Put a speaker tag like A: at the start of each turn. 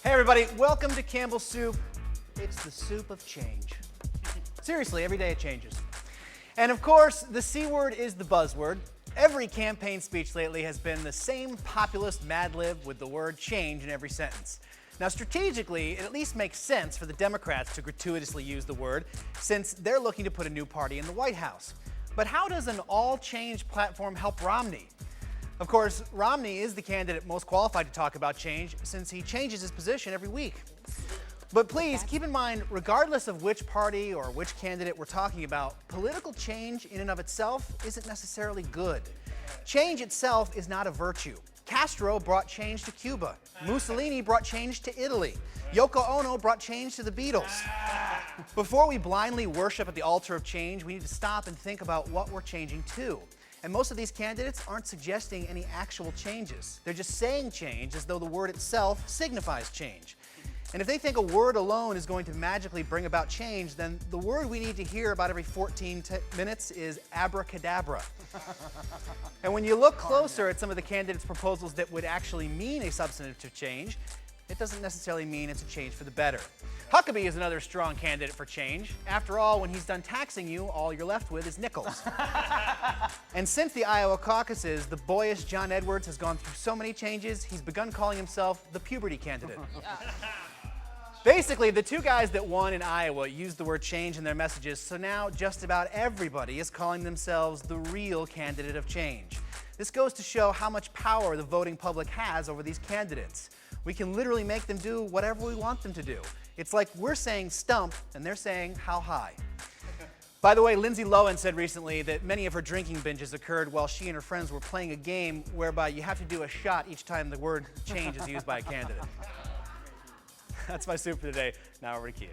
A: Hey everybody, welcome to Campbell Soup. It's the soup of change. Seriously, every day it changes. And of course, the C word is the buzzword. Every campaign speech lately has been the same populist Mad Lib with the word change in every sentence. Now strategically, it at least makes sense for the Democrats to gratuitously use the word, since they're looking to put a new party in the White House. But how does an all-change platform help Romney? Of course, Romney is the candidate most qualified to talk about change, since he changes his position every week. But please keep in mind, regardless of which party or which candidate we're talking about, political change in and of itself isn't necessarily good. Change itself is not a virtue. Castro brought change to Cuba. Mussolini brought change to Italy. Yoko Ono brought change to the Beatles. Before we blindly worship at the altar of change, we need to stop and think about what we're changing to. And most of these candidates aren't suggesting any actual changes. They're just saying change as though the word itself signifies change. And if they think a word alone is going to magically bring about change, then the word we need to hear about every 14 minutes is abracadabra. And when you look closer at some of the candidates' proposals that would actually mean a substantive change, it doesn't necessarily mean it's a change for the better. Huckabee is another strong candidate for change. After all, when he's done taxing you, all you're left with is nickels. And since the Iowa caucuses, the boyish John Edwards has gone through so many changes, he's begun calling himself the puberty candidate. Basically, the two guys that won in Iowa used the word change in their messages, so now just about everybody is calling themselves the real candidate of change. This goes to show how much power the voting public has over these candidates. We can literally make them do whatever we want them to do. It's like we're saying stump, and they're saying how high. By the way, Lindsay Lohan said recently that many of her drinking binges occurred while she and her friends were playing a game whereby you have to do a shot each time the word change is used by a candidate. That's my soup for today. Now over to Kia.